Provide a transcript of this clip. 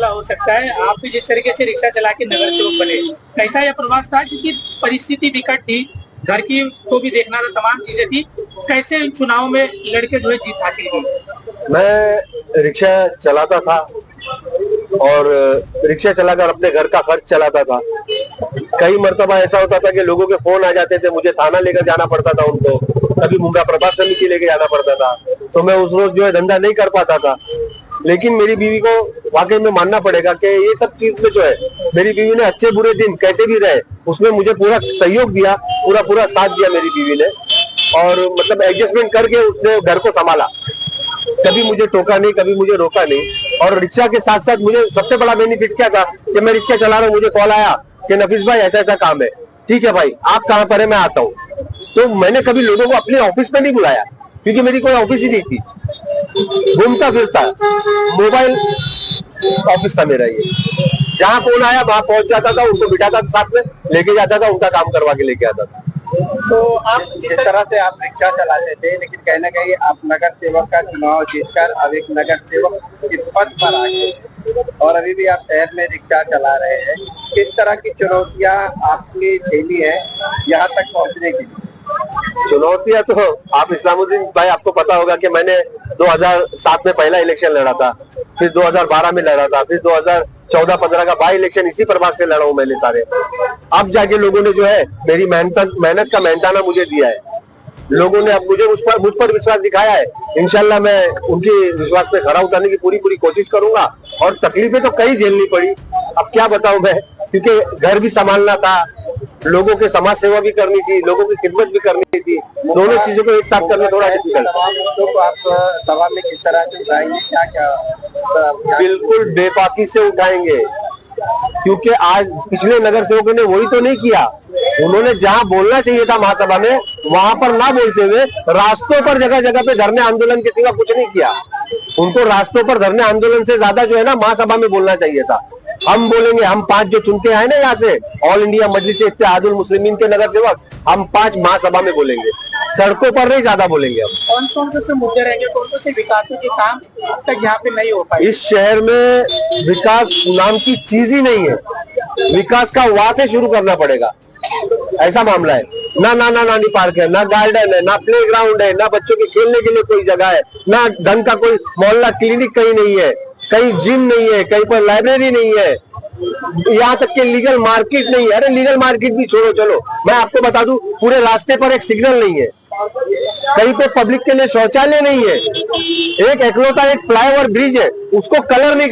वाला हो सकता है। आप भी जिस तरीके से रिक्शा चला के नगर सेवक बने, कैसा यह प्रवास था? क्योंकि परिस्थिति विकट थी, घर की को भी देखना था, तमाम चीजें थी। कैसे इन चुनाव में लड़के जो है जीत हासिल की? मैं रिक्शा चलाता था और रिक्शा चलाकर अपने घर का खर्च चलाता था। कई मर्तबा ऐसा होता था कि लोगों के फोन आ जाते थे, मुझे थाना लेकर जाना पड़ता था उनको, कभी मुंगा प्रभात समिति लेके जाना पड़ता था, तो मैं उस रोज जो है धंधा नहीं कर पाता था। लेकिन मेरी बीवी को वाकई में मानना पड़ेगा कि ये सब चीज में जो है मेरी बीवी ने अच्छे बुरे दिन कैसे भी रहे उसमें मुझे पूरा सहयोग दिया, पूरा साथ दिया मेरी बीवी ने, और मतलब एडजस्टमेंट करके उसने घर को संभाला। कभी मुझे टोका नहीं, कभी मुझे रोका नहीं। और रिक्शा के साथ साथ मुझे सबसे बड़ा बेनिफिट क्या था कि मैं रिक्शा चला रहा हूँ, मुझे कॉल आया कि नफीस भाई ऐसा ऐसा काम है, ठीक है भाई आप कहाँ पर है, मैं आता हूँ। तो मैंने कभी लोगों को अपने ऑफिस में नहीं बुलाया क्योंकि मेरी कोई ऑफिस ही नहीं थी, घूमता फिरता मोबाइल ऑफिस था मेरा। ये जहाँ फोन आया वहां पहुंच जाता था, उनको बिठाता था, साथ में लेके जाता था, उनका काम करवा के लेके आता था। तो आप जिस तरह से आप रिक्शा चलाते थे, लेकिन कहीं ना कहीं आप नगर सेवक का चुनाव जीतकर अब एक नगर सेवक के पद पर आ गए और अभी भी आप शहर में रिक्शा चला रहे हैं। किस तरह की चुनौतियां आपने झेली है यहाँ तक पहुँचने के लिए? चुनौतियां तो आप इस्लामुद्दीन भाई, आपको पता होगा कि मैंने 2007 में पहला इलेक्शन लड़ा था, फिर 2012 में लड़ा था, फिर 2014-15 का बाई इलेक्शन इसी प्रभाग से लड़ा हूं मैंने सारे। अब जाके लोगों ने जो है मेरी मेहनत का मेहनताना मुझे दिया है। लोगों ने अब मुझ पर विश्वास दिखाया है। इंशाल्लाह मैं उनके विश्वास पे खरा उतरने की पूरी कोशिश करूंगा। और तकलीफें तो कई झेलनी पड़ी, अब क्या बताऊं मैं, क्योंकि घर भी संभालना था, लोगों के समाज सेवा भी करनी थी, लोगों की खिदमत भी करनी थी, दोनों चीजों को एक साथ करना थोड़ा डिफिकल्ट। तो आप सभा में किस तरह से उठाएंगे, क्या? बिल्कुल बेबाकी से उठाएंगे, क्योंकि आज पिछले नगर सेवकों ने वही तो नहीं किया। उन्होंने जहां बोलना चाहिए था महासभा में, वहां पर ना बोलते हुए रास्तों पर जगह जगह पे धरने आंदोलन के सिवा कुछ नहीं किया। उनको रास्तों पर धरने आंदोलन से ज्यादा जो है ना महासभा में बोलना चाहिए था। हम बोलेंगे, हम 5 जो चुनते आए ना यहाँ से, ऑल इंडिया मजलिस इत्तेहादुल मुस्लिमीन के नगर सेवक, हम 5 महासभा में बोलेंगे, सड़कों पर नहीं ज्यादा बोलेंगे। हम कौन से मुद्दे रहेंगे, कौन से विकास के काम अब तक यहाँ पे नहीं हो पाए? इस शहर में विकास नाम की चीज ही नहीं है। विकास का वहां से शुरू करना पड़ेगा, ऐसा मामला है। ना नानी पार्क है, ना गार्डन है, ना प्ले ग्राउंड है, ना बच्चों के खेलने के लिए कोई जगह है, ना ढंग का कोई मोहल्ला क्लिनिक कहीं नहीं है, कहीं जिम नहीं है, कहीं पर लाइब्रेरी नहीं है, यहाँ तक के लीगल मार्केट नहीं है। अरे लीगल मार्केट भी छोड़ो, चलो मैं आपको बता दूं, पूरे रास्ते पर एक सिग्नल नहीं है, कहीं पे पब्लिक के लिए शौचालय नहीं है, एक एकलौता एक फ्लाईओवर ब्रिज है, उसको कलर नहीं